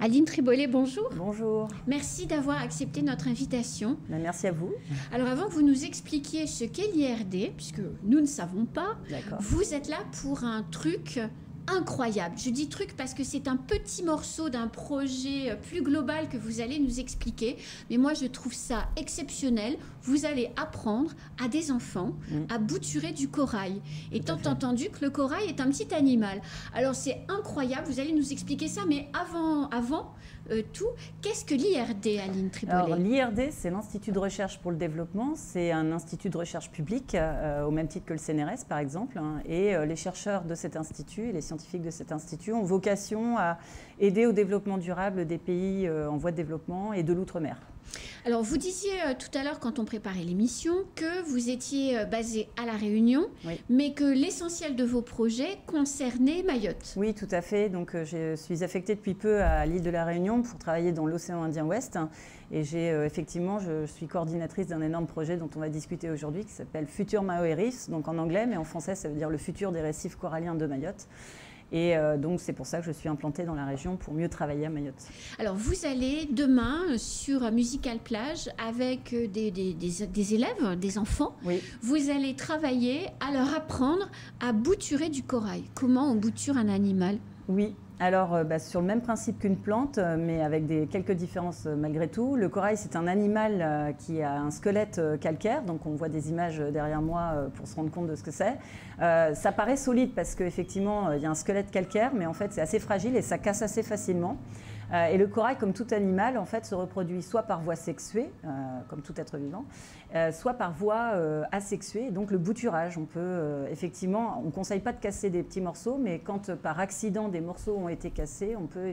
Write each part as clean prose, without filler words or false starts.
Aline Tribollet, bonjour. Bonjour. Merci d'avoir accepté notre invitation. Merci à vous. Alors avant que vous nous expliquiez ce qu'est l'IRD, puisque nous ne savons pas, vous êtes là pour un truc incroyable. Je dis truc parce que c'est un petit morceau d'un projet plus global que vous allez nous expliquer. Mais moi, je trouve ça exceptionnel. Vous allez apprendre à des enfants à bouturer du corail. Et tant entendu que le corail est un petit animal. Alors, c'est incroyable. Vous allez nous expliquer ça. Mais avant tout, qu'est-ce que l'IRD, Aline Tribollet? Alors, l'IRD, c'est l'Institut de recherche pour le développement. C'est un institut de recherche public, au même titre que le CNRS, par exemple. Et les chercheurs de cet institut, les scientifiques de cet institut ont vocation à aider au développement durable des pays en voie de développement et de l'outre-mer. Alors, vous disiez tout à l'heure, quand on préparait l'émission, que vous étiez basé à La Réunion, mais que l'essentiel de vos projets concernait Mayotte. Oui, tout à fait. Donc, je suis affectée depuis peu à l'île de La Réunion pour travailler dans l'océan Indien Ouest. Et effectivement, je suis coordinatrice d'un énorme projet dont on va discuter aujourd'hui, qui s'appelle Future Maoe Reefs, donc en anglais, mais en français, ça veut dire le futur des récifs coralliens de Mayotte. Et donc, c'est pour ça que je suis implantée dans la région pour mieux travailler à Mayotte. Alors, vous allez demain sur Musical Plage avec des élèves, des enfants. Oui. Vous allez travailler à leur apprendre à bouturer du corail. Comment on bouture un animal? Oui. Alors, sur le même principe qu'une plante, mais avec quelques différences malgré tout. Le corail, c'est un animal qui a un squelette calcaire, donc on voit des images derrière moi pour se rendre compte de ce que c'est. Ça paraît solide parce qu'effectivement, il y a un squelette calcaire, mais en fait, c'est assez fragile et ça casse assez facilement. Et le corail, comme tout animal, en fait, se reproduit soit par voie sexuée, comme tout être vivant, soit par voie asexuée, donc le bouturage. On peut effectivement, on ne conseille pas de casser des petits morceaux, mais quand par accident des morceaux ont été cassés, on peut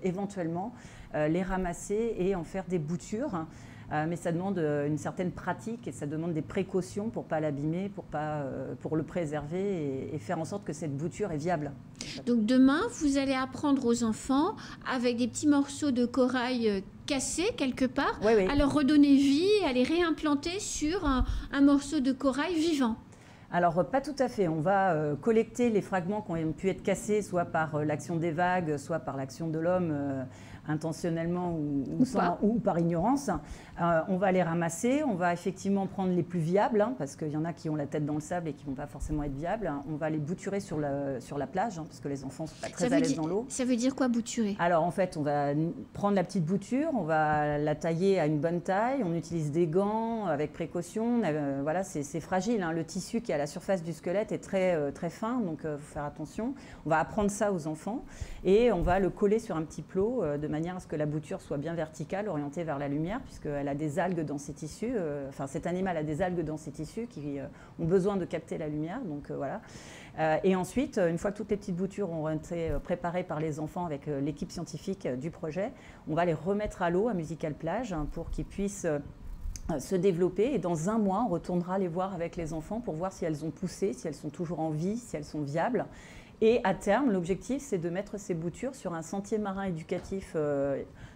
éventuellement les ramasser et en faire des boutures. Mais ça demande une certaine pratique et ça demande des précautions pour ne pas l'abîmer, pour le préserver et faire en sorte que cette bouture est viable. Donc demain, vous allez apprendre aux enfants, avec des petits morceaux de corail cassés quelque part, à leur redonner vie, à les réimplanter sur un morceau de corail vivant. Alors, pas tout à fait. On va collecter les fragments qui ont pu être cassés, soit par l'action des vagues, soit par l'action de l'homme, intentionnellement ou par ignorance. On va les ramasser. On va effectivement prendre les plus viables, parce qu'il y en a qui ont la tête dans le sable et qui ne vont pas forcément être viables. On va les bouturer sur la plage, parce que les enfants ne sont pas très à l'aise dans l'eau. Ça veut dire quoi, bouturer? Alors, en fait, on va prendre la petite bouture, on va la tailler à une bonne taille. On utilise des gants avec précaution. Voilà, c'est fragile. Le tissu qui est à la surface du squelette est très fin, donc il faut faire attention. On va apprendre ça aux enfants et on va le coller sur un petit plot de manière à ce que la bouture soit bien verticale, orientée vers la lumière, puisqu'elle a des algues dans ses tissus. Cet animal a des algues dans ses tissus qui ont besoin de capter la lumière. Donc voilà. Et ensuite, une fois que toutes les petites boutures ont été préparées par les enfants avec l'équipe scientifique du projet, on va les remettre à l'eau à Musical Plage pour qu'ils puissent se développer, et dans un mois, on retournera les voir avec les enfants pour voir si elles ont poussé, si elles sont toujours en vie, si elles sont viables. Et à terme, l'objectif, c'est de mettre ces boutures sur un sentier marin éducatif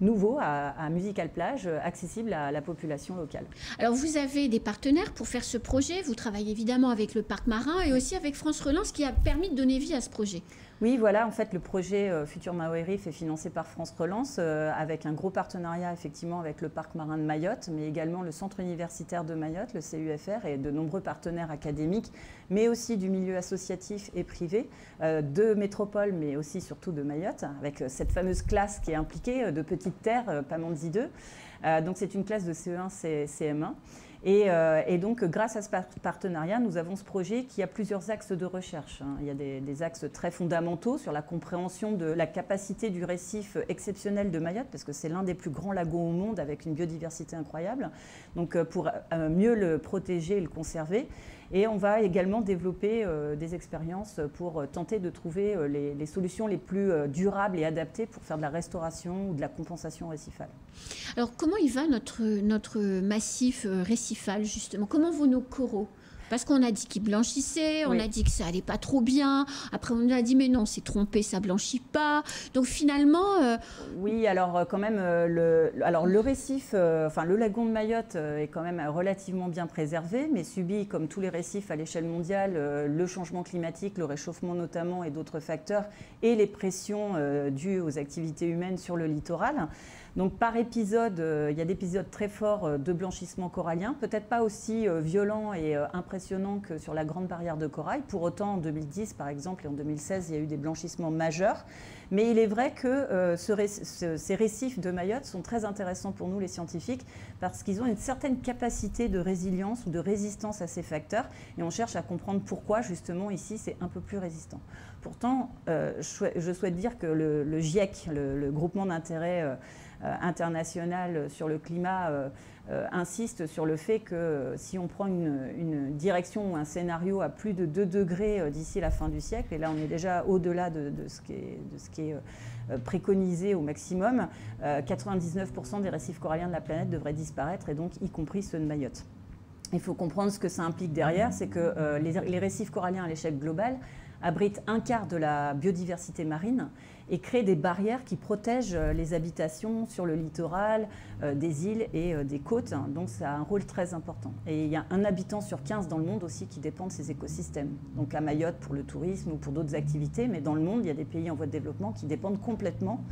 nouveau à Musical Plage, accessible à la population locale. Alors, vous avez des partenaires pour faire ce projet. Vous travaillez évidemment avec le Parc Marin et aussi avec France Relance qui a permis de donner vie à ce projet. Oui, voilà, en fait, le projet Future Maoe Reefs est financé par France Relance avec un gros partenariat, effectivement, avec le Parc Marin de Mayotte, mais également le Centre universitaire de Mayotte, le CUFR, et de nombreux partenaires académiques, mais aussi du milieu associatif et privé, de métropole, mais aussi surtout de Mayotte, avec cette fameuse classe qui est impliquée de Petite Terre, Pamandzi 2. Donc, c'est une classe de CE1, CM1. Et donc, grâce à ce partenariat, nous avons ce projet qui a plusieurs axes de recherche. Il y a des axes très fondamentaux sur la compréhension de la capacité du récif exceptionnel de Mayotte, parce que c'est l'un des plus grands lagons au monde avec une biodiversité incroyable. Donc, pour mieux le protéger et le conserver. Et on va également développer des expériences pour tenter de trouver les solutions les plus durables et adaptées pour faire de la restauration ou de la compensation récifale. Alors, comment il va notre massif récifal, justement? Comment vont nos coraux? Parce qu'on a dit qu'il blanchissait, on a dit que ça allait pas trop bien. Après, on nous a dit, mais non, c'est trompé, ça blanchit pas. Donc finalement... Oui, alors quand même, le récif, enfin le lagon de Mayotte est quand même relativement bien préservé, mais subit, comme tous les récifs à l'échelle mondiale, le changement climatique, le réchauffement notamment et d'autres facteurs, et les pressions dues aux activités humaines sur le littoral. Donc par épisode, il y a des épisodes très forts de blanchissement corallien, peut-être pas aussi violents et impressionnants que sur la Grande Barrière de Corail. Pour autant, en 2010 par exemple et en 2016, il y a eu des blanchissements majeurs. Mais il est vrai que ces récifs de Mayotte sont très intéressants pour nous les scientifiques parce qu'ils ont une certaine capacité de résilience ou de résistance à ces facteurs. Et on cherche à comprendre pourquoi justement ici c'est un peu plus résistant. Pourtant, je souhaite dire que le GIEC, le groupement d'intérêt international sur le climat, insiste sur le fait que si on prend une direction ou un scénario à plus de 2 degrés d'ici la fin du siècle, et là on est déjà au-delà de ce qui est préconisé au maximum, 99% des récifs coralliens de la planète devraient disparaître, et donc y compris ceux de Mayotte. Il faut comprendre ce que ça implique derrière, c'est que les récifs coralliens à l'échelle globale abritent un quart de la biodiversité marine et créent des barrières qui protègent les habitations sur le littoral, des îles et des côtes. Donc ça a un rôle très important. Et il y a un habitant sur 15 dans le monde aussi qui dépend de ces écosystèmes. Donc à Mayotte pour le tourisme ou pour d'autres activités, mais dans le monde, il y a des pays en voie de développement qui dépendent complètement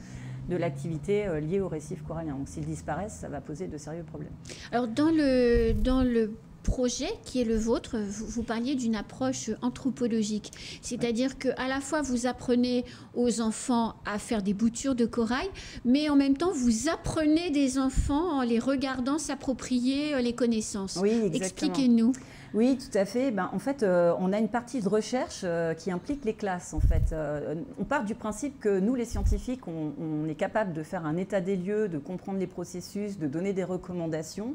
de l'activité liée aux récifs coralliens. Donc s'ils disparaissent, ça va poser de sérieux problèmes. Alors dans le projet qui est le vôtre, vous parliez d'une approche anthropologique, c'est-à-dire qu'à la fois vous apprenez aux enfants à faire des boutures de corail, mais en même temps vous apprenez des enfants en les regardant s'approprier les connaissances. Oui, exactement. Expliquez-nous. Oui, tout à fait. En fait, on a une partie de recherche qui implique les classes. En fait, on part du principe que nous, les scientifiques, on est capable de faire un état des lieux, de comprendre les processus, de donner des recommandations.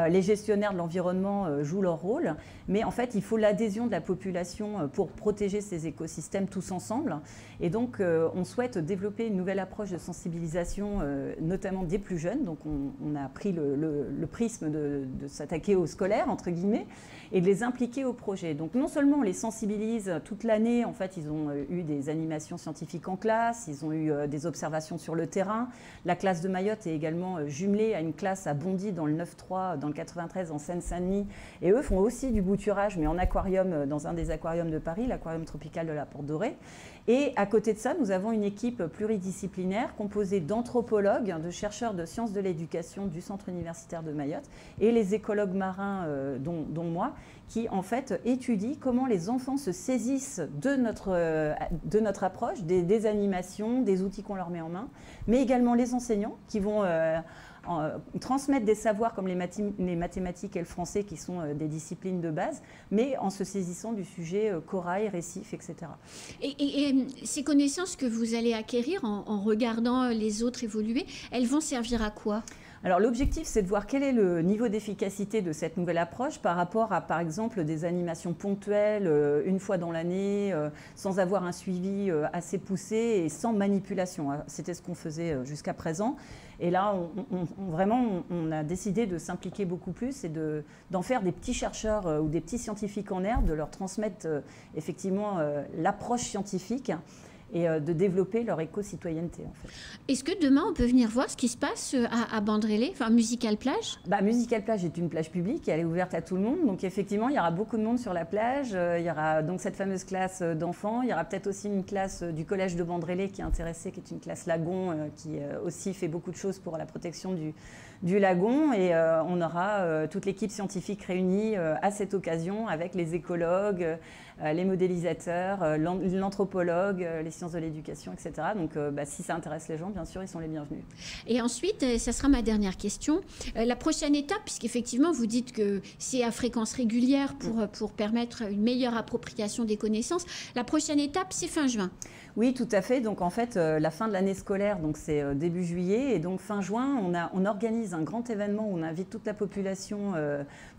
Les gestionnaires de l'environnement jouent leur rôle, mais en fait, il faut l'adhésion de la population pour protéger ces écosystèmes tous ensemble. Et donc, on souhaite développer une nouvelle approche de sensibilisation, notamment des plus jeunes. Donc, on a pris le prisme de s'attaquer aux scolaires, entre guillemets, et de les impliquer au projet. Donc non seulement on les sensibilise toute l'année, en fait ils ont eu des animations scientifiques en classe, ils ont eu des observations sur le terrain. La classe de Mayotte est également jumelée à une classe à Bondy dans le 9-3, dans le 93 en Seine-Saint-Denis. Et eux font aussi du bouturage, mais en aquarium, dans un des aquariums de Paris, l'aquarium tropical de la Porte Dorée. Et à côté de ça, nous avons une équipe pluridisciplinaire composée d'anthropologues, de chercheurs de sciences de l'éducation du Centre universitaire de Mayotte et les écologues marins, dont moi, qui en fait étudient comment les enfants se saisissent de notre approche, des animations, des outils qu'on leur met en main, mais également les enseignants qui vont transmettre des savoirs comme les mathématiques et le français qui sont des disciplines de base, mais en se saisissant du sujet corail, récif, etc. Et ces connaissances que vous allez acquérir en regardant les autres évoluer, elles vont servir à quoi ? Alors l'objectif, c'est de voir quel est le niveau d'efficacité de cette nouvelle approche par rapport à, par exemple, des animations ponctuelles, une fois dans l'année, sans avoir un suivi assez poussé et sans manipulation. C'était ce qu'on faisait jusqu'à présent. Et là, on a décidé de s'impliquer beaucoup plus et d'en faire des petits chercheurs ou des petits scientifiques en herbe, de leur transmettre effectivement l'approche scientifique et de développer leur éco-citoyenneté, en fait. Est-ce que demain, on peut venir voir ce qui se passe à Bandrélé, enfin Musical Plage ? Musical Plage est une plage publique, elle est ouverte à tout le monde. Donc effectivement, il y aura beaucoup de monde sur la plage. Il y aura donc cette fameuse classe d'enfants. Il y aura peut-être aussi une classe du collège de Bandrélé qui est intéressée, qui est une classe lagon, qui aussi fait beaucoup de choses pour la protection du lagon. Et on aura toute l'équipe scientifique réunie à cette occasion avec les écologues, les modélisateurs, l'anthropologue, les sciences de l'éducation, etc. Donc si ça intéresse les gens, bien sûr, ils sont les bienvenus. Et ensuite, ça sera ma dernière question. La prochaine étape, puisqu'effectivement, vous dites que c'est à fréquence régulière pour permettre une meilleure appropriation des connaissances, la prochaine étape, c'est fin juin. Oui, tout à fait. Donc en fait, la fin de l'année scolaire, donc c'est début juillet, et donc fin juin, on organise un grand événement où on invite toute la population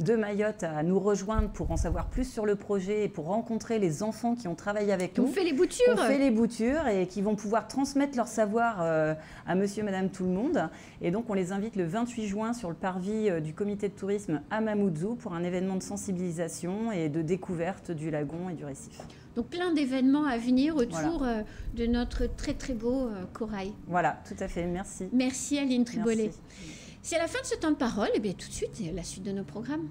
de Mayotte à nous rejoindre pour en savoir plus sur le projet et pour rencontrer rencontrer les enfants qui ont travaillé avec nous. On fait les boutures. On fait les boutures et qui vont pouvoir transmettre leur savoir à monsieur, madame, tout le monde. Et donc, on les invite le 28 juin sur le parvis du comité de tourisme à Mamoudzou pour un événement de sensibilisation et de découverte du lagon et du récif. Donc, plein d'événements à venir autour de notre très, très beau corail. Voilà, tout à fait. Merci. Merci Aline Tribolet. Merci. C'est la fin de ce temps de parole. Et bien, tout de suite, la suite de nos programmes.